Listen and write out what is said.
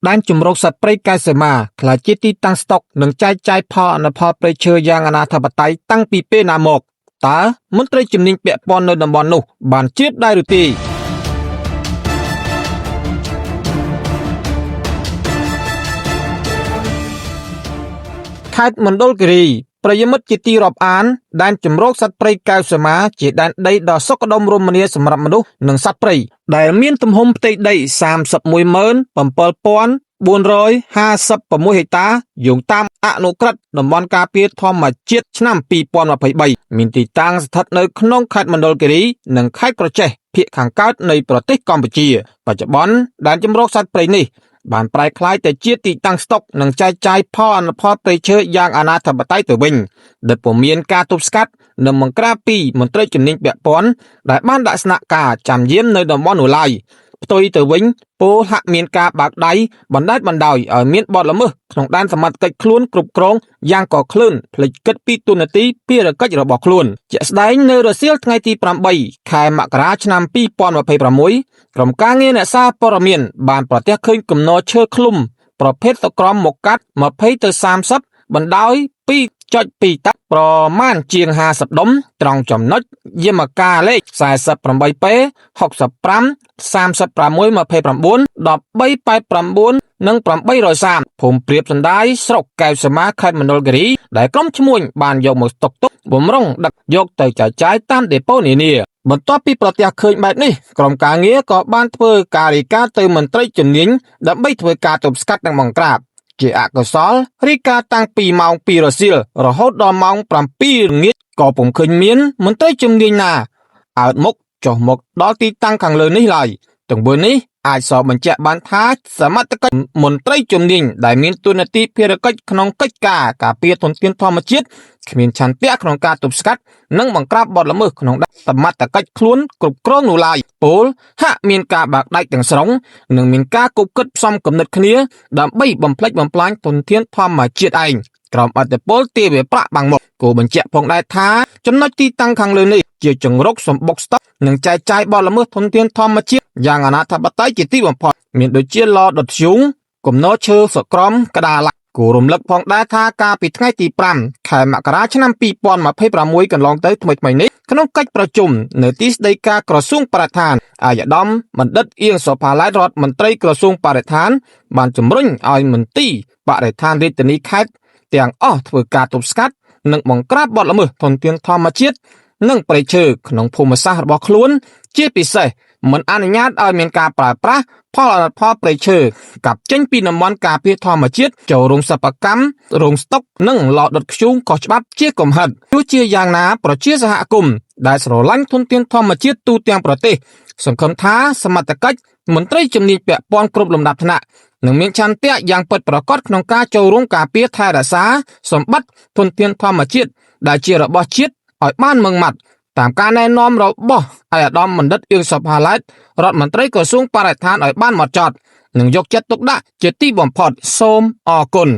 ដែនជំរកសត្វព្រៃកែវសីមាក្លាយជាទីតាំងស្តុកនិងចែកចាយផលអនុផលព្រៃឈើយ៉ាងអនាធិបតេយ្យតាំងពីពេលណាមកតើមន្ត្រីជំនាញពាក់ព័ន្ធនៅតំបន់នោះបានជ្រាបដែរឬទេខេត្តមណ្ឌលគិរីប្រិយមិត្តជាទីរាប់អានដែនជំរកសត្វព្រៃកែវសីមាជាដែនដីដ៏សុខដុមរមនាសម្រាប់មនុស្សនិងសត្វព្រៃដែលមានទំហំផ្ទៃដី 317,456 ហិកតាយោងតាមអនុក្រឹត្យតំបន់ការពារធម្មជាតិឆ្នាំ 2023 មានទីតាំងស្ថិតនៅក្នុងខេត្តមណ្ឌលគិរីនិងខេត្តក្រចេះភាគខាងកើតនៃប្រទេសកម្ពុជាបច្ចុប្បន្នដែនជំរកសត្វព្រៃនេះបានប្រែក្លាយទៅជាទីតាំងស្តុកនិងចែកចាយផលអនុផលព្រៃឈើយ៉ាងអនាធិបតេយ្យទៅវិញដែលពុំមានការទប់ស្កាត់និងបង្ក្រាបពីមន្ត្រីជំនាញពាក់ព័ន្ធដែលបានដាក់ស្នាក់ការចាំយាមនៅតំបន់នោះឡើយផ្ទុយទៅវិញពលហាក់មានការបើកដៃបណ្តែតបណ្តោយឲ្យមានបទល្មើសក្នុងដែនសមត្ថកិច្ចខ្លួនគ្រប់គ្រងយ៉ាងកក្លឿនភ្លេចគិតពីទូនាទីភារកិច្ចរបស់ខ្លួនជាក់ស្ដែងនៅរសៀលថ្ងៃទី 8 ខែមករាឆ្នាំ 2026 ក្រុមការងារអ្នកសារព័ត៌មានបានប្រទះឃើញគំនរឈើឃ្លុំប្រភេទសក្រមមកកាត់20ទៅ30បណ្ដោយ 2.2 តប្រមាណជាង50ដុំត្រង់ចំណុចយមការលេខ 48P 65 36 29 1389 និង 830 ភូមិព្រាបសណ្ដាយស្រុកកែវសីមាខេត្តមណ្ឌលគិរីដែលក្រុមឈ្មួញបានយកមកស្តុកទុកបំរុងដឹកយកទៅចែកចាយតាមដេប៉ូនានាបន្ទាប់ពីប្រទះឃើញបែបនេះក្រុមការងារក៏បានធ្វើការរាយការណ៍ទៅមន្ត្រីជំនាញដើម្បីធ្វើការទប់ស្កាត់និងបង្ក្រាបជាអកុសលរាយការណ៍តាំងពីម៉ោង 2 រសៀលរហូតដល់ម៉ោង 7 ល្ងាចក៏ពុំឃើញមានមន្ត្រីជំនាញណាអើតមុខចុះមកដល់ទីតាំងខាងលើនេះឡើយទង្វើនេះអាចសបញ្ជាក់បានថាសមត្ថកិច្ចមន្ត្រីជំនាញដែលមានតួនាទីភារកិច្ចក្នុងកិច្ចការពារធនធានធម្មជាតិគ្មានឆន្ទៈក្នុងការទប់ស្កាត់និងបង្ក្រាបបទល្មើសក្នុងសមត្ថកិច្ចខ្លួនគ្រប់គ្រងនោះឡើយពលហាក់មានការបាក់ដាច់ទាំងស្រុងនិងមានការគប់គិតផ្សំគំនិតគ្នាដើម្បីបំផ្លិចបំផ្លាញធនធានធម្មជាតិឯងក្រោមអធិបុលទាវាប្រាក់បាំងមុខគូបញ្ជាក់ផងដែរថាចំណុចទីតាំងខាងលើនេះជាចង្រុកសម្បុកស្តុកនិងចែកចាយបទល្មើសធនធានធម្មជាតិយ៉ាងអនាធិបតេយ្យជាទីបំផុតមានដូចជាឡដុតធ្យូងគំនរឈើសក្រមក្តារឡាក់គូរំលឹកផងដែរថាកាលពីថ្ងៃទី 5 ខែមករាឆ្នាំ 2026 កន្លងទៅថ្មីៗនេះក្នុងកិច្ចប្រជុំនៅទីស្តីការក្រសួងបរិស្ថានអាយដាមបណ្ឌិតអៀងសុផាឡៃរដ្ឋមន្ត្រីក្រសួងបរិស្ថានបានជំរុញឲ្យមន្ទីរបរិស្ថានរាជធានីខេត្តទាំងអស់ធ្វើការទប់ស្កាត់និងបង្ក្រាបបទល្មើសធនធានធម្មជាតិនិងព្រៃឈើក្នុងភូមិសាស្ត្ររបស់ខ្លួនជាពិសេសមិនអនុញ្ញាតឲ្យមានការប្រើប្រាស់ផលអនុផលព្រៃឈើកាប់ចេញពីតំបន់ការពារធម្មជាតិចូលរោងសិប្បកម្មរោងស្តុកនិងឡដុតធ្យូងខុសច្បាប់ជាកំហិតទោះជាយ៉ាងណាប្រជាសហគមន៍ដែលស្រឡាញ់ធនធានធម្មជាតិទូទាំងប្រទេសសង្ឃឹមថាសមត្ថកិច្ចមន្ត្រីជំនាញពាក់ព័ន្ធគ្រប់លំដាប់ថ្នាក់នឹងមានឆន្ទៈយ៉ាងពិតប្រាកដក្នុងការចូលរួមការពារថែរក្សាសម្បត្តិធនធានធម្មជាតិដែលជារបស់ជាតិឲ្យបានម៉ឺងម៉ាត់តាមការណែនាំរបស់អាយដាមបណ្ឌិតអៀងសុផាឡៃរដ្ឋមន្ត្រីក្រសួងបរិស្ថានឲ្យបានហ្មត់ចត់និងយកចិត្តទុកដាក់ជាទីបំផុតសូមអរគុណ